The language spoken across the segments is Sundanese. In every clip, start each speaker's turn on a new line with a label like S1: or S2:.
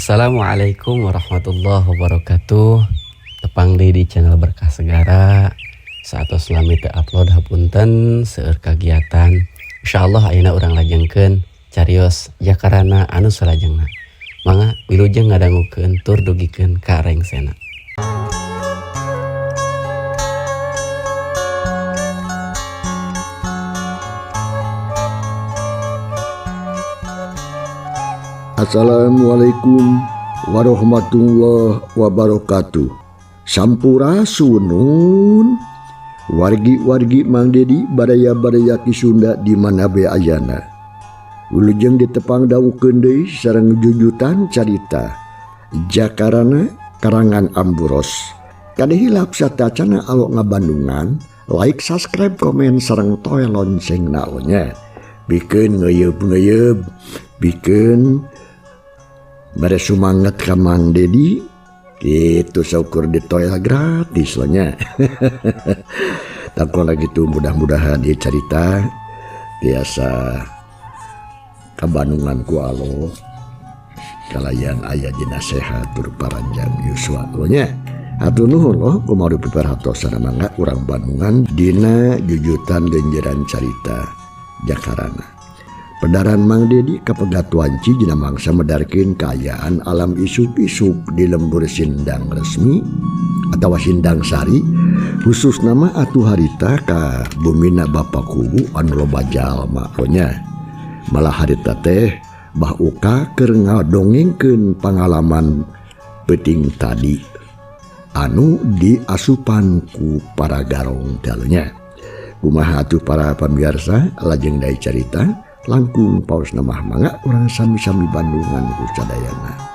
S1: Assalamualaikum warahmatullahi wabarakatuh. Tepang deui di channel Berkah Segara. Saatos lami teu upload hapunten seueur kagiatan. Insyaallah ayeuna urang lajengkeun carios jakarana anu salajengna. Mangga wilujeng ngadangukeun tur dugikeun ka rengsena.
S2: Assalamualaikum warahmatullahi wabarakatuh. Sampurasun wargi-wargi Mang Dedi badaya-badaya ki Sunda di mana be ayana. Wilujeng ditepang dawukeun deui sareng jujutan carita jakarana karangan Amburos. Kada hilap satacana alok ngabandungan, like, subscribe, komen sareng toe lonceng naonnya. Bikeun ngeuyeub-ngeuyeub, bikeun bare sumanget ka Mang Dedi gitu syukur ditoel gratis lah nya. Takon lagi tuh mudah-mudahan dia cerita biasa kabandungan ku Allah kalayan aya dina sehat tur paranjang yuswa lo nya. Hatur nuhun loh kumaha piparhatosna mangga urang Bandungan dina jujutan lenjeran carita jakarana. Pedaran Mang Dedi kapegatuanci dina mangsa medarkeun kaayaan alam isuk-isuk di lembur sindang resmi atawa sindang sari khusus nama atuh harita ka bumina Bapa Kubu anu loba jalma nya. Malah harita teh Bah Uka keur ngadongengkeun pangalaman peuting tadi anu diasupan ku para garong dalunya. Kumaha atuh para pamirsa lajeng dai carita langkung paus namah mangga urang sami-sami Bandungan ku sadayana.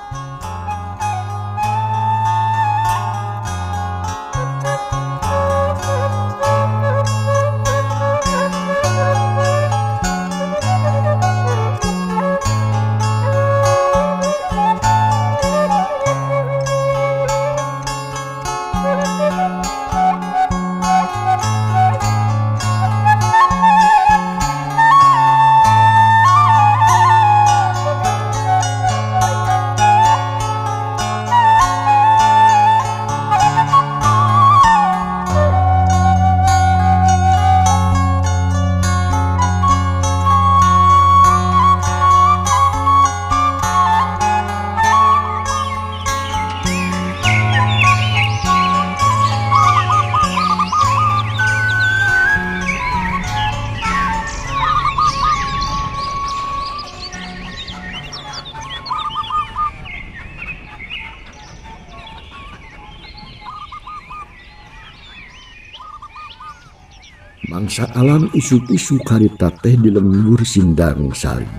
S2: Mangsa alam isuk-isuk harita teh di lembur sindang sari.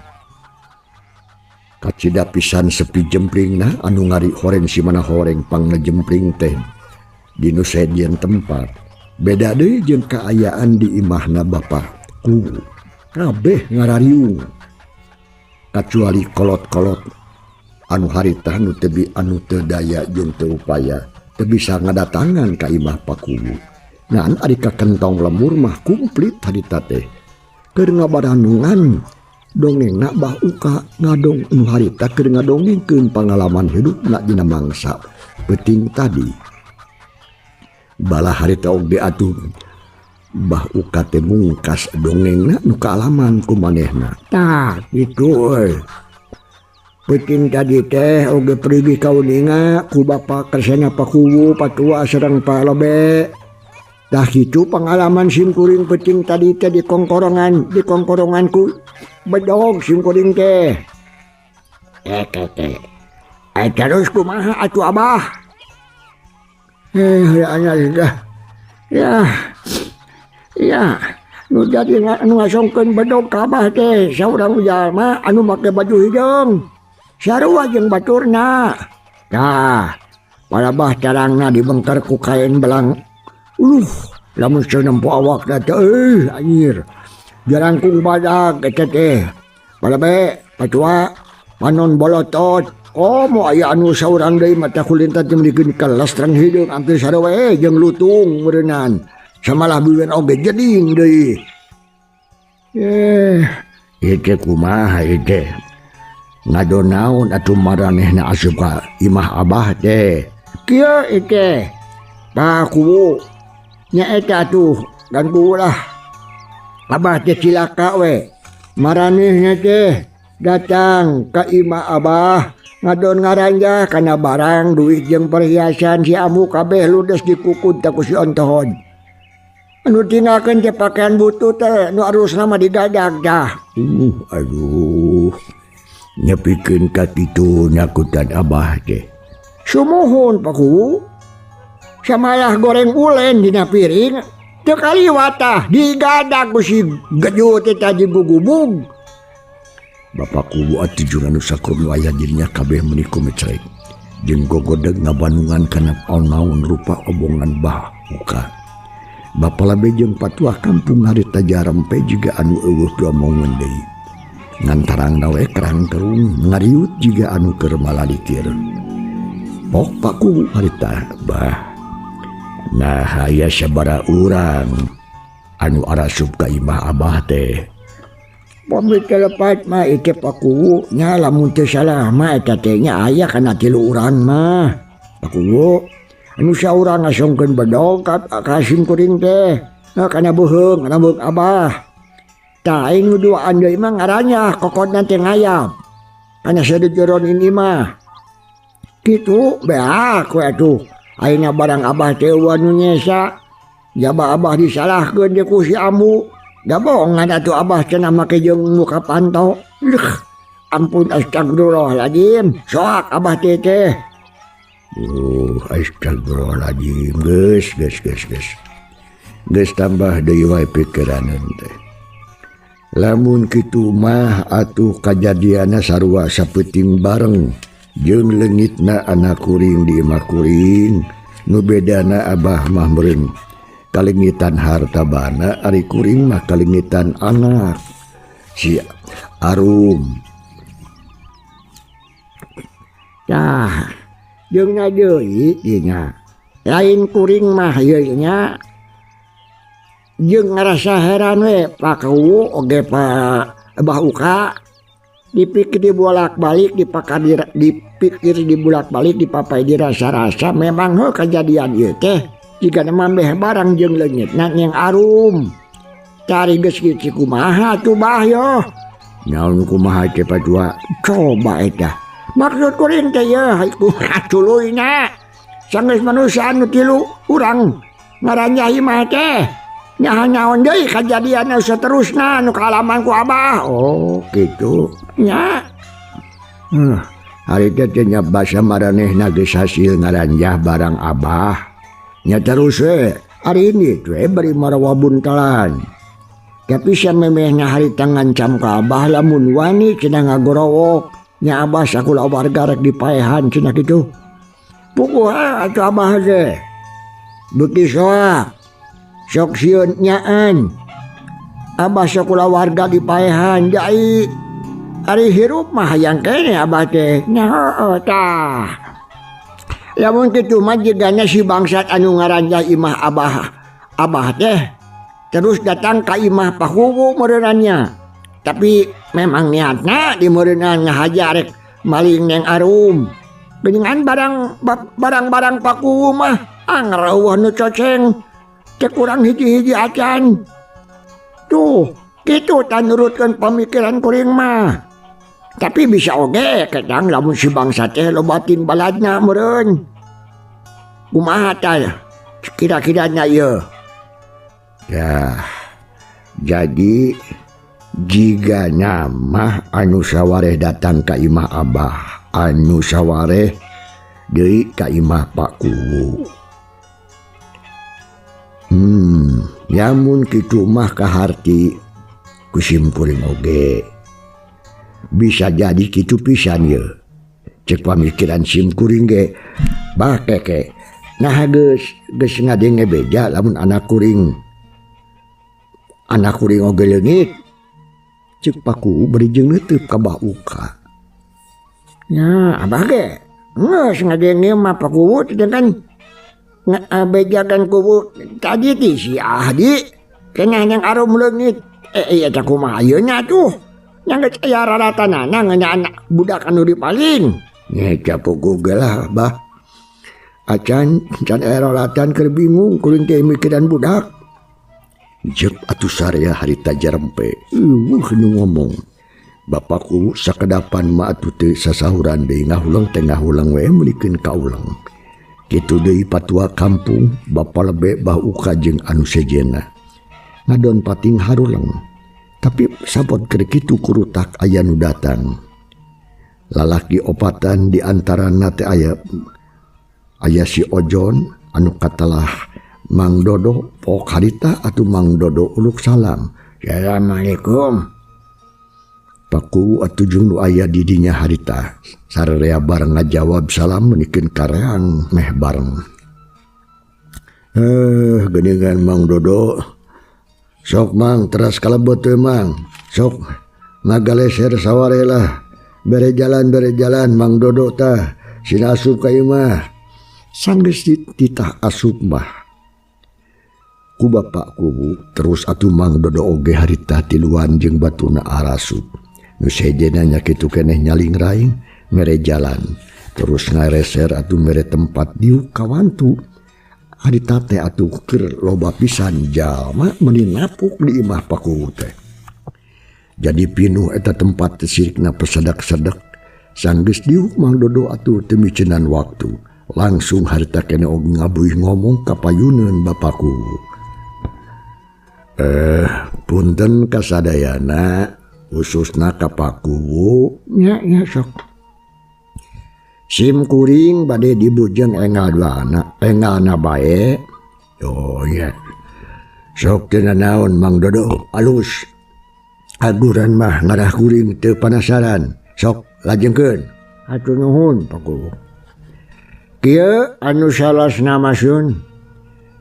S2: Kacida pisan sepi jempringna anu ngari horeng si mana horeng pang ngejempring teh di nu sedieun tempat. Beda deui jeung kaayaan di imahna Bapa Kubu. Kabeh ngarariung. Kecuali kolot-kolot anu harita nu anu teu daya jeung teu upaya teu bisa ngadatangan ka imah Pak Kubu. Ngan ari ka kentong lemur mah kumplit harita teh keur ngabaranungan dongengna Bah Uka ngadong nu harita keur ngadongengkeun pangalaman hidupna dina mangsa peuting tadi. Bala harita oge atuh Bah Uka teh mungkas dongengna nu kaalaman ku manehna. Tah kitu euy. Peuting tadi teh oge perigi kauninga ku bapa kersana Pak Kubu patua sareng Pak Lobe. Dah itu pengalaman simkuring peuting tadi teh di kongkoronganku bedog simkuring teh. Terus kumaha atuh Abah? Ya, nu jadi anu ngasongkeun bedog ka Abah teh saurang jalma anu make baju hideung. Sarua jeung baturna. Tah, palabah carangna dibengker ku kain belang. Lamun senempo awak teh anjir. Jarangkung badag eta teh. Balabe patua panon bolotot. Oh moal aya anu saurang deui mata kulintat jeung dikeun kelas terang hideung hampir sarewe jeung lutung meureunan. Samalah bieueun oge jeding deui. Ieu kumaha ieu teh. ngadonaon atuh maranehna asup ka imah abah teh. Kieu teh paku nya eta tuh dan kuulah abah teh cilaka we maranehna teh datang ka imah abah ngadon ngaranjah kana barang duit jeung perhiasan si amu kabeh ludes dikukud ku si ontohon. Anu tinggalkeun teh pakaian butut teh nu arusna mah digadag dah. Aduh nyepikeun ka kitu nyakutan abah teh. Sumuhun paku. Samalah goreng ulen dina piring teu kaliwat digadag ku si geju teh tadi gugubug. Bapak kubu atuh jeung anu sakur aya dirinya kabeh meuni kumecrek jeung gogodeg ngabanungan kana naon rupa obongan bah muka. Bapa labe jeung patuah kampung harita jarempe juga anu eueuh diomongeun deui. Ngantarangna we kerang kerung ngariut juga anu keur malalikir. Pok paku harita bah. Nah aya sabaraha urang anu arasup ka imah abah teh. Pamit lepat mah itu paku nya lamun teu salah mah eta teh nya aya kana 3 urang mah. Paku anu saurang ngasongkeun bedog ka simkuring teh kana beuheung abah. Tah aing nu duaan deui mah ngarannya kokodna teh ngayap. Kana sadejeron ini mah. Kitu beak we atuh. Ayeuna barang abah teh anu nyesa. Jaba abah disalahkeun deui ku si amu. Da bohongan atuh abah cenah make jeung muka pantau. Ampun astagfirullahaladzim. Soak abah teh. Astagfirullahaladzim. Geus. Geus tambah deui wae pikiraneun teh. Lamun kitu mah atuh kajadianna sarua sapeuting bareng jeung leungitna anak kuring di imah kuring. Nu bedana abah mah meureun kalingitan harta bana, ari kuring mah kalingitan anak si Arum. Tah jeung deui dinya lain kuring mah ieu nya jeung ngarasa heran we paku oge Abah Uka dipikir dibolak-balik dipikir dibolak-balik dipapai dirasa-rasa memang kejadian ieu teh jika mambeh barang jeung leungitna yang Arum. Cari geus kitu kumaha tuh bah yo. Naon kumaha teh padua coba eta. Maksud kuring teh ye tuluyna. Sanggeus manusia anu 3 urang ngaranjahi mah teh. Nya naon deui kajadian saterusna anu kalaman ku abah. Oh kitu nya. Hari teh nya basa maranehna geus hasil ngaranjah barang abah. Nya terus hari ini tuh beri marawa buntelan. Tapi samemehna hari tangan cam ka abah lamun wani cenah ngagorowok. Nya abah sakula warga rek dipaehan cenah kitu. Puguh atuh abah teh. Beuki soak. Sok sieun nyaan. Abah sakula warga dipaehan jai. Ari hirup mah hayang kene abah teh. Nya tah. Lamun kitu mah jigana si bangsat anu ngaranjah imah abah teh terus datang ka imah pakuwu meureunannya. Tapi memang niatna di meureunnan ngahajar rek maling neng Arum. Dengan barang-barang pakuwu mah angreueuh nu coceng teh kurang hiji-hiji acan. Tuh kitu tah nurutkeun pamikiran kuring mah. Tapi bisa oge kadang lamun si bangsa teh lobatin baladna meureun. Kumaha tah kira-kiranya ieu? Ya. Jadi jiga mah anu sawareh datang ka imah abah, anu sawareh deui ka imah Pak Kuwu. Nyamun kitu mah kaharti kusim kuring oge. Bisa jadi kitu pisan ye. Cek pamikiran sim kuring ge. Bah keke. Nah geus ngadenge beja lamun anak kuring oge leungit. Cek Paku beri jeung neuteub ka Abah Uka. Nya abah ge geus ngadenge mah Paku teh kan bejakan kubu tadi ti si Ahdi kenah yang Arum leungit. Eta kumaha ayeuna tuh. Yang geus aya raratanana ngeunnya anak budak anu dipaling. Nya capuku gelah bah. Acan can aya raratan keur bingung kuring teh mikiran budak. Jep atuh sarea harita jarempe. Nu ngomong. Bapakku sakedapan ma atuh teu sasahuran deui ngahulang teh ngahulang we mulikeun ka ulang. Kitu deui patua kampung bapa lebe bah uka jeung anu sejena. Ngadon pating harulang. Tapi sabot keur kitu kurutak aya nu datang. Lalaki opatan di antarana teh aya si Ojon anu katalah Mang Dodo pok harita atuh Mang Dodo uluk salam. Assalamualaikum. Paku atuh jeung nu aya di dinya harita sararea bareng ngajawab salam menikeun kareang meh bareng. Geuningan Mang Dodo. Sok Mang teras kalebet we Mang. Sok ngagaleser saware lah. Bere jalan Mang Dodo tah. Sina asup ka ieu mah. Sanggeus dititah asup mah. Ku bapakku terus atuh Mang Dodo oge harita tiluan jeung batuna arasup. Nu sejena nya kitu keneh nyaling raing mere jalan. Terus ngareser atuh mere tempat diuk kawantu. Harita teh atuh keur loba pisan jalma meuni napuk di imah paku teh. Jadi pinuh eta tempat sirikna pesadak-sadak. Sanggeus diuk Mang Dodo atuh teu miceunnan waktu. Langsung harita keneh oge ngabuih ngomong ka payuneun bapakku. Punten kasadayana khususna ka paku. Nya sok. Sim kuring bade dibujeng engalna bae. Oh ya. Sok teu naon Mang Dodo alus. Aguran mah ngarah kuring teu panasaran. Sok lajengkeun. Hatur nuhun paku. Kieu anu salasna masun.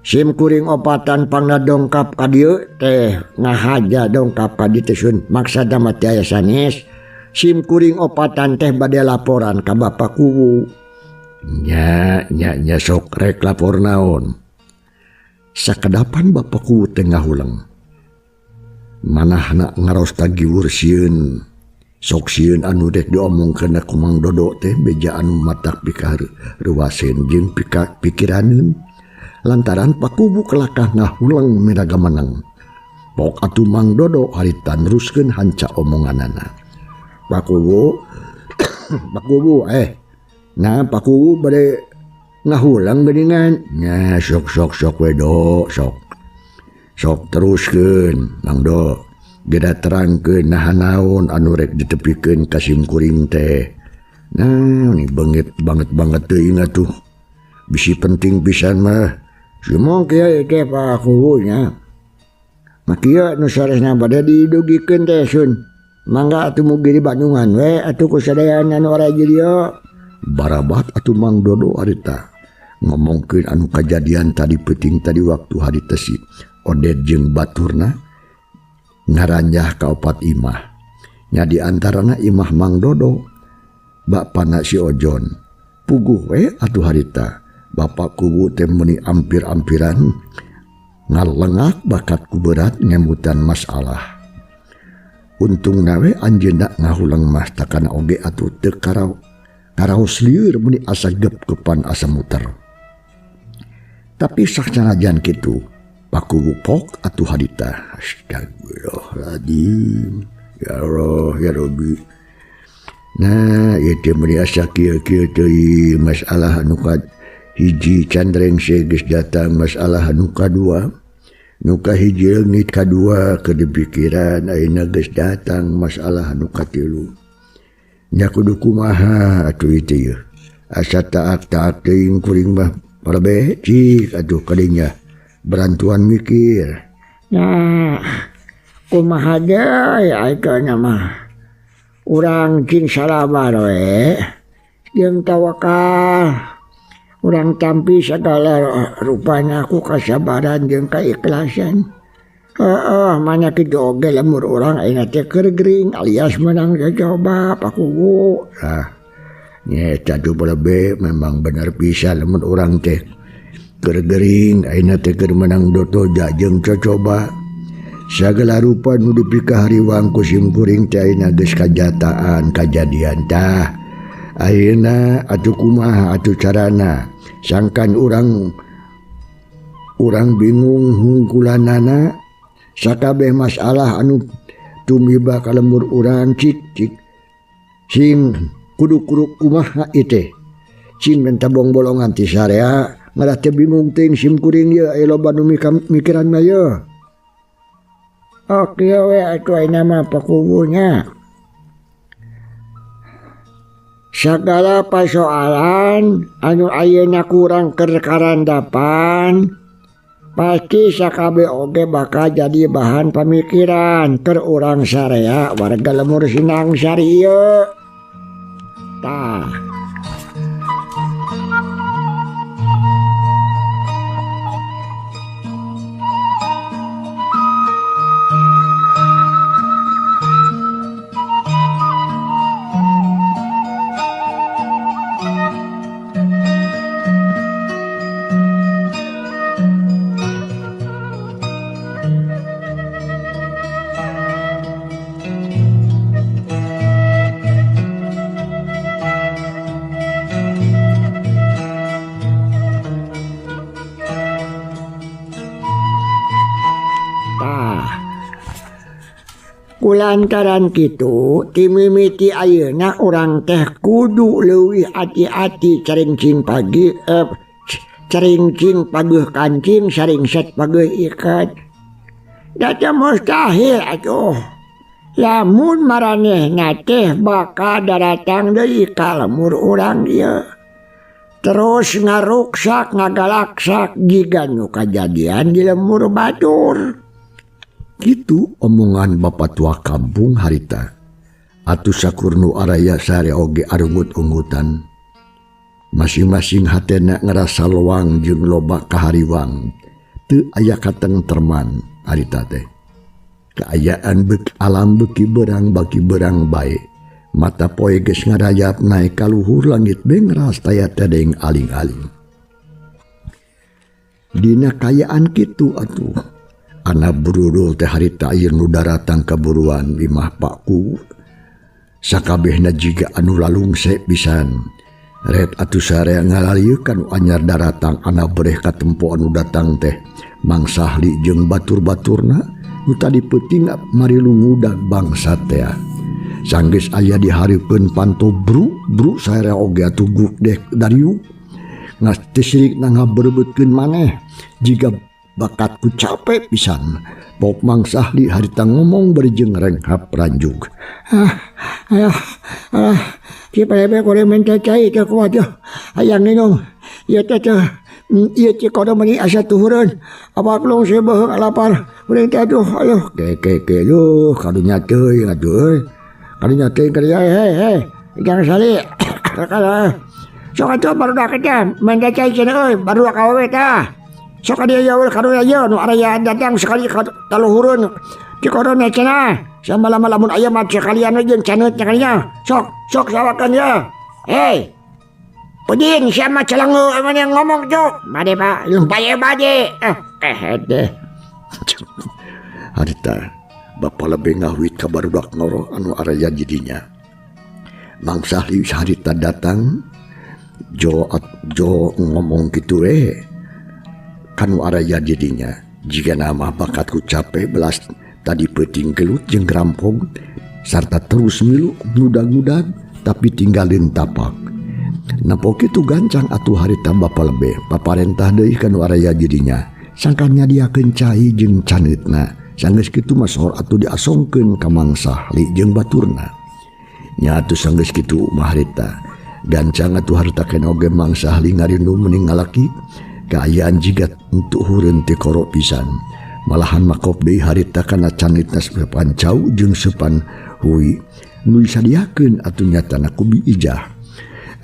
S2: Sim kuring opatan pangna dongkap ka dieu teh ngahaja dongkap ka dieu teh sun. Maksudna mah teh aya sanes. Sim kuring opatan teh bade laporan ka bapak kuwu. Nya sok rek lapor naon. Sakedapan bapak kuwu teh ngahulang. Manahna ngaros tagiwur sieun. Sok sieun anu rek diomongkeun ku Mang Dodo teh beja anu matak pikar reuaseun jeung pikiraneun. Lantaran pakubu kelakah ngahulang miraga menang. Pok atuh Mang Dodo harita neruskeun hanca omonganana. Pakuwu nah pakuwu bade ngahulang geuningan. Nya sok we do sok teruskeun Mang Do. Geda terangkeun naha naon anu rek ditepikeun ka sim kuring teh. Nah ini banget teuing atuh. Bisi penting pisan mah. Simong kieu teh pakuwu nya. Makieu nu saresna bade didugikeun teh sun. Mangga atuh mugi di Bandungan we atuh kusadayana anu ora ieu dieu. Barabat atuh Mang Dodo harita ngomongkeun anu kajadian tadi peuting tadi waktu harita si Oded jeung baturna ngaranjah ka opat imah. Nya di antarana imah Mang Dodo bapana si Ojon. Puguh we atuh harita bapak kubu teh meuni ampir-ampiran ngalengak bakat ku berat ngembutan masalah. Untung nawe anjeunna ngahulang mah takana oge atuh teu karaos lieur meni asa gep-gepan asa muter. Tapi sakjanajan kitu pakuwu pok atuh harita. Astagfirullahaladzim. Ya Allah ya Rabbi. Nah ieu teh meni asa kieu-kieu teuing masalah anu hiji candreng geus datang masalah anu kadua. Nuka hiji leungit kadua keur dipikiran ayeuna geus datang masalah anu katilu. Nya kudu kumaha atuh ieu teh. Asa taat-taat teuing kuring mah palebe cik atuh kadinya berantuan mikir. Nah, kumaha deui ayeuna mah. Urang cing salabar we jeung tawakal. Urang tampi segala rupanya aku kasabaran jeung kaikhlasan. Mana kitu oge lemur urang ayeuna teh keur gering alias menang coba pakuwu. Nya eta tuh balebe memang bener pisan lemur urang teh keur gering ayeuna teh keur menang dotoja jeung cocoba. Sagala rupa nu dipika hariwang ku simkuring teh ayeuna geus kajataan kajadian tah. Ayeuna atuh kumaha atuh carana sangkan urang bingung hungkulanana sakabeh masalah anu tumiba ka lembur urang cik sing kudu kumaha iteh cing menta bolongan ti sarea ngalah teh bingung ting simkuring ye aya loba nu mikiran mah ye. Oke we atuh ayeuna mah pakubunya. Sagala persoalan anu ayeuna kurang keur karandapan pasti sakabeh oge bakal jadi bahan pamikiran keur urang sarea warga lemur Sinang Sari ieu. Tah. Kulantaran kitu ti mimiti ayeuna urang teh kudu leuwih hati-hati carincing paguh kancing saringset paguh ikat. Da mustahil atuh lamun maranehna teh bakal daratang deui ka lemur urang ieu terus ngaruksak ngagalaksak jiga nu kajadian di lemur batur. Gitu omongan bapak tua kampung harita. Atuh sakurnu araya sare oge arungut-ungutan. Masing-masing hatena ngerasa loang jeung loba kahariwang. Teu aya katengtreman harita teh. Kaayaan alam beuki berang baki berang bae. Mata poe geus ngarayap naik ka luhur langit bengras taya tedeng aling-aling. Dina kayaan kitu atuh. Anak burul teh harita ieu nu daratang kaburuan imah pakku sakabehna jiga anu lalungse pisan ret atuh sarea ngalalieukan anyar daratang anak bereh katempo anu datang teh Mang Sahli jeung batur-baturna nu tadi peuting mari lungudag bangsa teh sanggeus aya di hareupeun panto bru sarea oge atuh gudek dariu ngas teu sirik ngaberebetkeun maneh jiga bakatku capek pisan. Pok Mang Sahli harita ngomong berjeng renghap ranjug. Si pelebe kore minta cai teh kuat yo. Hayang ninung. Ieu teh ieu ci kodo meni asa tuhureun. Apa kelong se beuh lapar. Urang teh aduh ayo ke lu kadunya teuing atuh euy. Kadunya teuing kerja he. Jangan Sali. Kakak. Sok atuh barudak teh minta cai cenah euy barudak awewe tah. Sok dia yaul karunya ye nu araya datang sekali kaluhurun di korona cenah sambala lamun aya mah sekalian jeung caneutnya kalinya sok sawakan ya. Hei Pudin siapa celengu emang yang ngomong tuh bade pak lumpaya bade deh harita bapak lebih ngawit ka barudak ngoro anu araya jidinya. Mang Sahli harita datang jo ngomong gitu kanu araya jadinya jika nama bakatku capek belas tadi peuting gelut jeung rampong sarta terus milu ngudag-ngudag tapi tinggalin tapak napo kitu gancang atuh harita bapa lebih paparentah deui kanu araya jadinya sangkan nyadiakeun cai jeung caneutna sanggeus kitu mah sohor atuh diasongkeun ka Mang Sahli jeung baturna nya atuh sanggeus kitu mah harita gancang atuh harita kena oge Mang Sahli ngarindu mending ngalaki kaayaan jigat untuk hureun teh korok pisan malahan makop deui harita kana canitna sapancau jeung sepan hui nu disadiakeun atuh nyatana ku biijah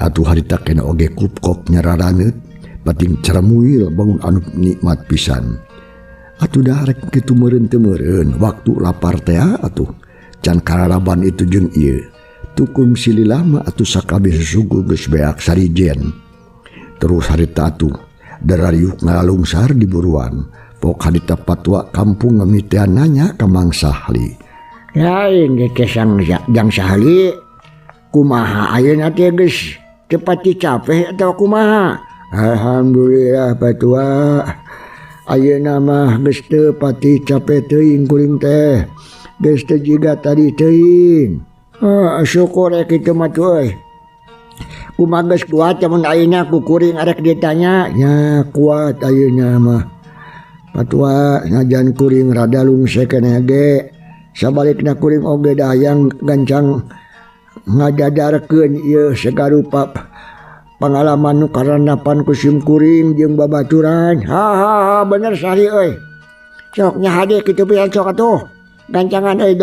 S2: atuh harita kena oge kupkok nyararaneut pating caramuil bangun anu nikmat pisan atuh dah rek kitu meureun teu meureun waktu lapar teh atuh can kararaban itu jeung ieu tukum silila mah atuh sakabeh susugu geus beak sarijen terus harita atuh darariuk ngalungsar di buruan pok harita patwa kampung ngamitian nanya ke Mang Sahli. Lain ge kesang Jang Sahli. Kumaha ayeuna teh geus cepat capek atau kumaha? Alhamdulillah patua. Ayeuna mah geus teu pati capek teuing kuring teh. Geus teu jiga tadi teuing. Syukur kitu mah euy. Kumaha geus kuat mun ayeuna ku kuring arek ditanya. Ya kuat ayeuna mah. Patua ngajan kuring rada lungse keneh ge. Sabalikna kuring oge dayang gancang ngadadarkeun ieu sagarupa pengalaman nu karandapan ku sim kuring jeung babaturan. Ha bener Sahli euy. Sok nya hade kitu pisan sok atuh. Gancangan euy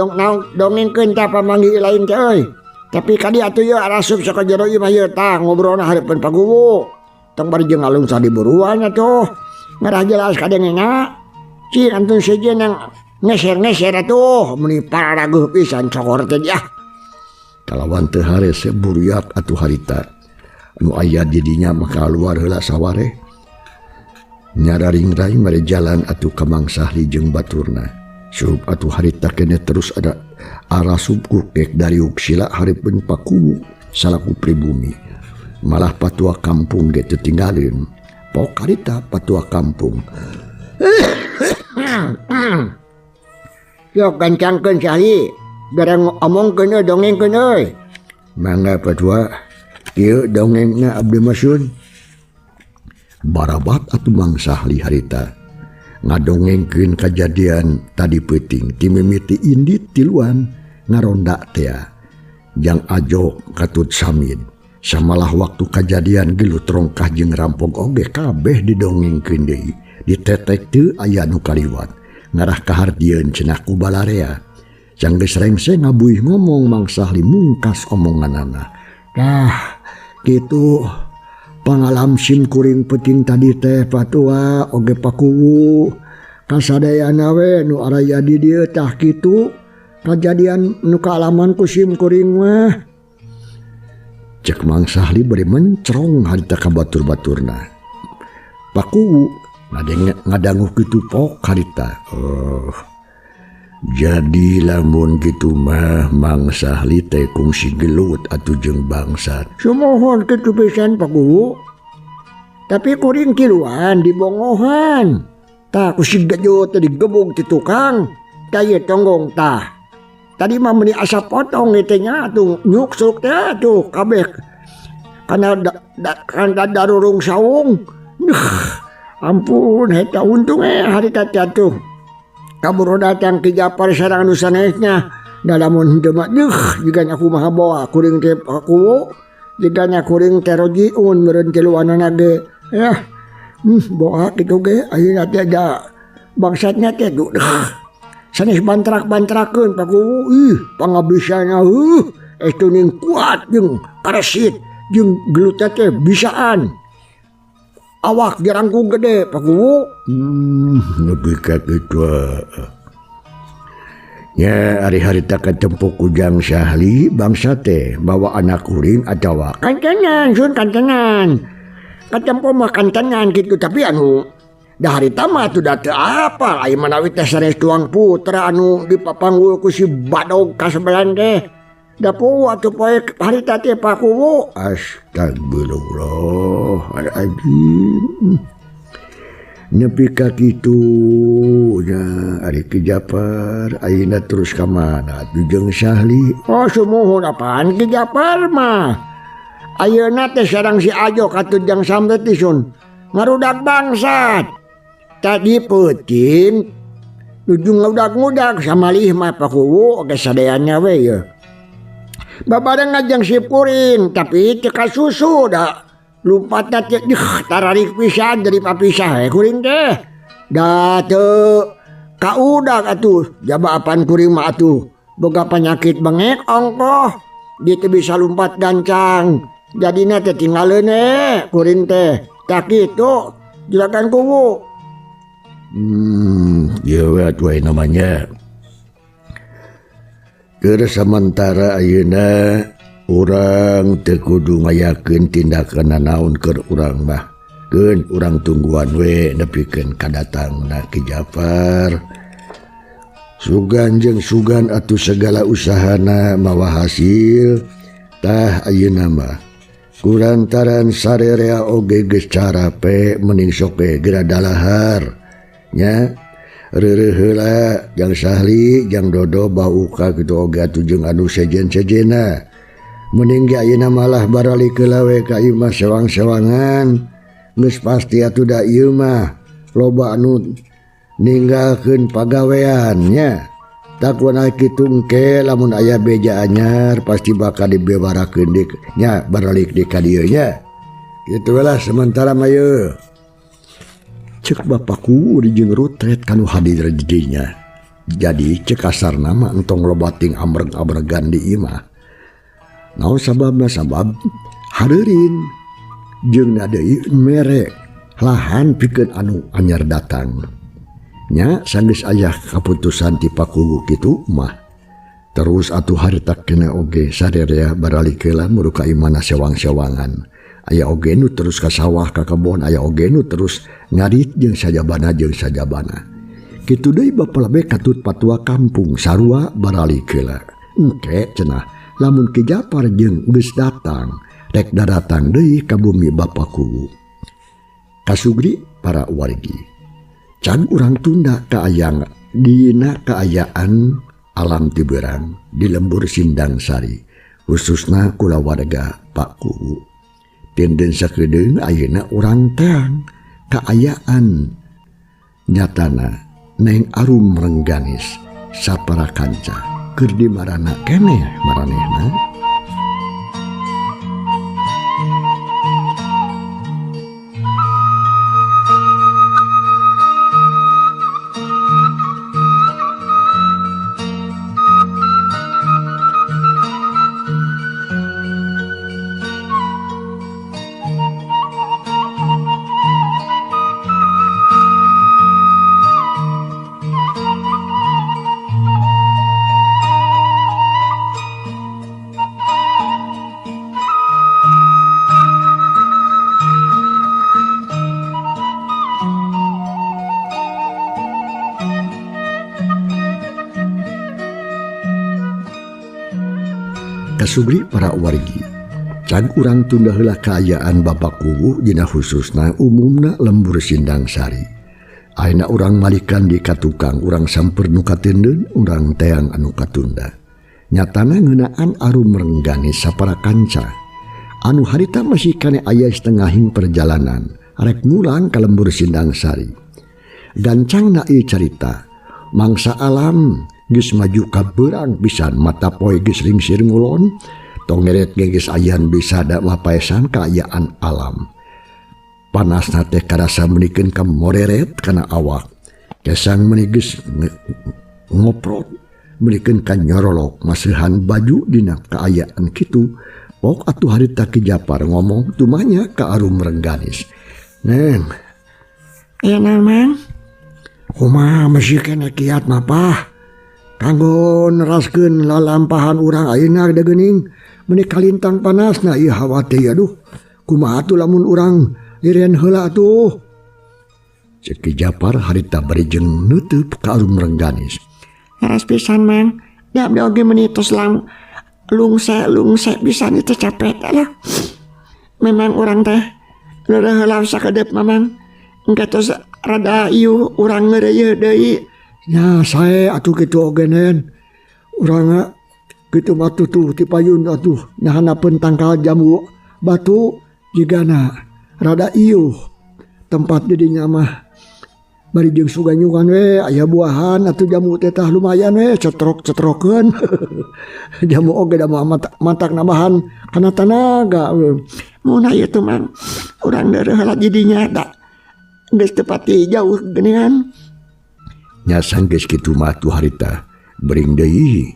S2: dongengkeun tah pamanggi lain teh euy. Tapi kadi atuh ieu arasup saka jero ieu mah ieu tah ngobrolna hareupeun paguwu. Tong bari jeung alung sadi buruan atuh. Ngarah jelas kadengena. Cing antun sejen yang ngeser-ngeser atuh meni pararaguh pisan cokor teh ya. Kalawan teu harese buriat atuh harita anu aya di dinya maka keluar heula saware. Nyararing-raring mere jalan atuh ka Mang Sahli jeung baturna. Surup atuh harita kene terus ada arasup kukek dari uksila hareupeun pakuwu salaku pribumi. Malah patua kampung ge teu tinggalin. Pok harita patua kampung. Yo gancangkeun Sahli. Garang omongkeun dongengkeun euy. Mangga patua. Ieu dongengna abdi masun. Barabat atuh Mang Sahli harita ngadongengkeun kajadian tadi peuting ti mimiti indit tiluan ngaronda teh jang ajo katut samid samalah waktu kajadian gelut rongkah jeung rampong oge kabeh didongengkeun deui ditetek teu aya nu kaliwat ngarah kahardieun cenah ku balarea jang geus rengse ngabuih ngomong Mang Sahli mungkas omonganana. Tah kitu pangalam sim kuring peuting tadi teh patua oge pakuwu kasadayana we nu araya di dieu tah kitu kajadian nu kaalaman ku sim kuring mah. Cek Mang Sahli bari mencrong harita ka batur-baturna. Pakuwu ngadangu kitu pok harita. Jadi lamun gitu mah Mang Sahli teh kungsi gelut atuh jeung bangsat. Sumohon kitu pisan pakuwu. Tapi kuring kiluan dibongohan. Tah ku si gajo teh digebog ti tukang. Tah ieu tonggong tah. Tadi mah meuni asa potong teh nya atuh nyuksuk teh atuh kabeh. Kana darurung saung. Ampun eta untung harita teh atuh. Kaburo datang ke Japar sareng anu sanesna dalamun henteu mah jigana kumaha bawa kuring teh pakuwu jigana kuring teh rojiun meureun tiluanana ge yah bawa kitu ge ayeuna teh da bangsatna teh sanes bantrak-bantrakeun pakuwu pangabisanna estu ning kuat jeung karesit jeung gelutna teh bisaan awak dirangkung gede pakuwu. Lebih ka kitu. Ya ari harita katempo ku Jang Sahli bangsa teh bawa anak kuring atawa kantenan sun kantenan. Katempo mah kantenan kitu tapi anu da harita mah tuh da teu apal aya manawi teh sanes tuang putra anu dipapanggul ku si badog ka sebelan teh. Da pueu atuh poe harita teh pakuwu. Astagfirullahaladzim. Nepi ka kitu nya ari ke Japar ayeuna terus ka mana atuh Jang Sahli? Oh sumuhun apaan ke Japar mah? Ayeuna teh sareng si Ajo katut Jang Samdet isun ngarudak bangsat. Tadi peuting ujung ngudak-ngudak samalih mah pakuwu oge sadeannya we ye. Babareng ngajang si kuring tapi teu kasusu da lumpatna teh tararik pisan dari papisah kuring teh da teu kaudak atuh jabaapan kuring mah atuh boga penyakit bengek ongkoh dia teh bisa lompat gancang jadina teh tinggalin kuring teh tak kitu juragan kuwu. Ya atuh namanya. Keur sementara ayeuna urang teu kudu ngayakeun tindakan naon keur urang mah Keun urang tungguan we nepikeun kadatangna Ki Jafar. Sugan jeung sugan atuh segala usahana mawa hasil. Tah ayeuna mah kurantaran sarerea oge geus carape mending sok we geura dalahar nya. Reureuh heula jang Sahli jang Dodo bau ka kitu oge atuh jeung anu sejen-sejena. Mending ge ayeuna malah baralik heula we ka ieu mah sewang-sewangan. Geus pasti atuh da ieu mah loba anu ninggalkeun pagawean nya. Takwana kitu engke lamun aya beja anyar pasti bakal dibewarakeun di nya baralik di ka dieu nya. Kitu lah sementara mah yeuh. Cek bapakku di jeung rutret kanu hadir di dinya. Jadi cek kasarna mah entong loba ting amreg-amregan di ieu mah. Naon sababna sabab hareurin jeung na deui mere lahan pikeun anu anyar datang. Nya sanggeus aya kaputusan ti pakugu kitu mah terus atuh harita kena oge sarerea baralik heula muruh ka imana sewang-sewangan. Aya oge nu terus ka sawah ka kebon, aya oge nu terus ngarit jeung sajabana. Kitu deui bapalabe katut patua kampung sarua baralik heula. Engke cenah lamun Ki Jafar jeung geus datang rek datang deui ka bumi bapakugu. Kasugri para wargi can urang tunda kaayang dina kaayaan alam Tiberang di lembur Sindang Sari khususna kulawarga Pak Kugu. Tinden sakedeung ayeuna urang teang kaayaan nyatana Neng Arum Rengganis saparakanca keur di marana keneh maranehna. Kasugri para wargi can urang tunda heula kaayaan Bapak Kugu dina khususna umumna lembur Sindang Sari. Ayeuna urang malikan di katukang urang samper nu katendeun urang teang anu katunda. Nyatana ngeunaan Arum Rengganis saparakanca anu harita masih kane aya setengahing perjalanan rek mulang ka lembur Sindang Sari. Gancangna ieu carita mangsa alam geus maju ka beurang pisan mata poe geus ringsir ngulon tong ngeret geus ayan bisa da mapaesan kaayaan alam. Panasna teh karasa menikeun ka moreret kana awak. Kesang meuni geus ngoprot menikeun ka nyorolok maseuhan baju dina kaayaan kitu. Pok atuh harita Ki Jafar ngomong tumanya ka Arum Rengganis. Neng,
S3: ya Mang.
S2: kumaha masih kena kiat mah Pah? Kanggo neraskeun lalampahan urang ayeuna da geuning meuni kalintang panasna ieu hawa teh aduh kumaha atuh lamun urang lirean heula atuh. Cek Ki Jafar harita bari jeung neuteub ka Arum Rengganis.
S3: Heras pisan Mang, da oge meuni tos lungse pisan itu capek lah. Memang urang teh leureun heula sakedep Mamang. Engke tos rada ieu urang ngeureuyeuh deui.
S2: Ya sae atuh kitu oge nen. Urang kitu mah tuh ti payun atuh nyahanapeun tangkal jambu batu jigana rada ieuh tempat di dinya mah bari jeung suganyungan we aya buahan atuh jambu teh tah lumayan we cetrok-cetrokeun. Jambu oge da mah matak nambahan kana tanaga.
S3: Mun aya tuh Mang, urang leureun heula di dinya da geus teu pati jauh geuningan.
S2: Nya sanggeus kitu mah atuh harita bering deui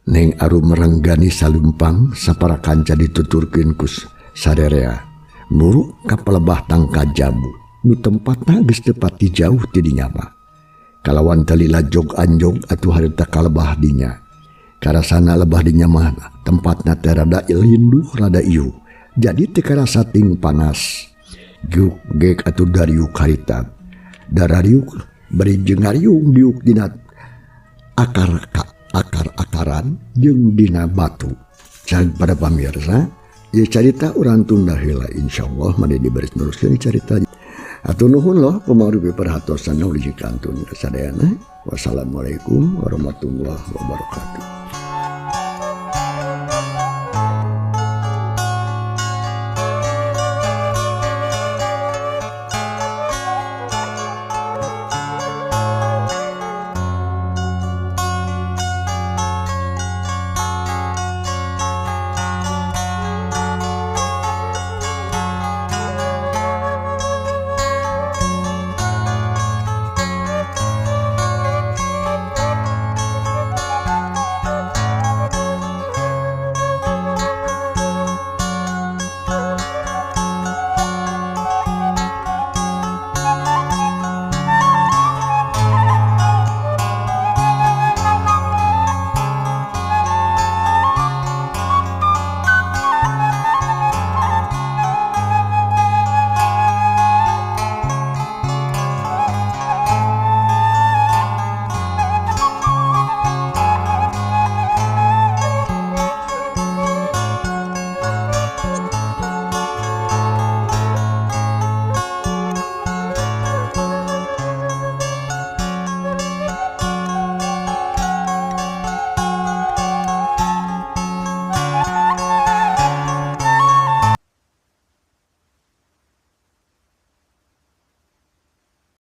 S2: Neng Arum Rengganis salumpang saparakanca dituturkeun ku sarerea muru ka pelebah tangka jambu nu tempatna geus teu pati jauh ti dinya mah. Kalawan teu lila jog-anjog atuh harita kalebah dinya. Karasana lebah dinya mah tempatna teh rada linduh rada ieu. Jadi teu karasa ting panas. juk gek atuh dariuk harita darariuk beri jeung ngariung diuk dina akar-akaran jeung dina batu. Can pada pamirsa, ieu carita urang tunda heula insyaallah made diberi teruskeun carita. Atur nuhun loh pamarugi perhatosan nuju kantun kasadayana. Wassalamualaikum warahmatullahi wabarakatuh.